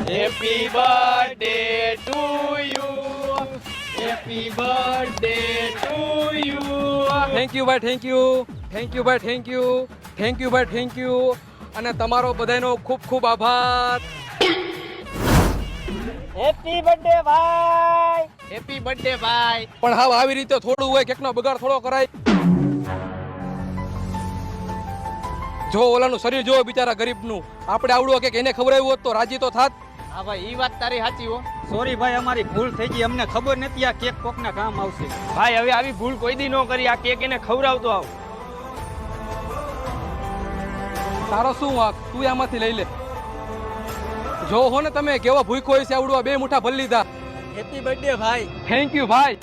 Happy birthday to you, happy birthday to you. Thank you ભાઈ, thank you, thank you ભાઈ, thank you, thank you ભાઈ, thank you. અને તમારો બધાનો ખૂબ ખૂબ આભાર. હેપી બર્થડે ભાઈ, હેપી બર્થડે ભાઈ. પણ હાવ આવી રીતે થોડું હોય, કેકનો બગાડ થોડો કરાય. જો ઓલાનું શરીર જો બિચારા ગરીબનું, આપણે આવડું કે એને ખવડાવ્યું હોત તો રાજી તો થાત. હા ભાઈ, ઈ વાત તારી સાચી હો. સોરી ભાઈ, અમારી ભૂલ થઈ ગઈ, અમને ખબર નથી આ કેક કોકના કામ આવશે. ભાઈ હવે આવી ભૂલ કોઈ દી ન કરી. આ કેક એને ખવડાવતો આવ. તારો શું વાંક, તું આમાંથી લઈ લે. જો હો ને તમે કેવા ભૂખો હોય છે, આવડું આ 2 મુઠ્ઠા ભરી લીધા. હેપી બર્થડે ભાઈ. થેન્ક યુ ભાઈ.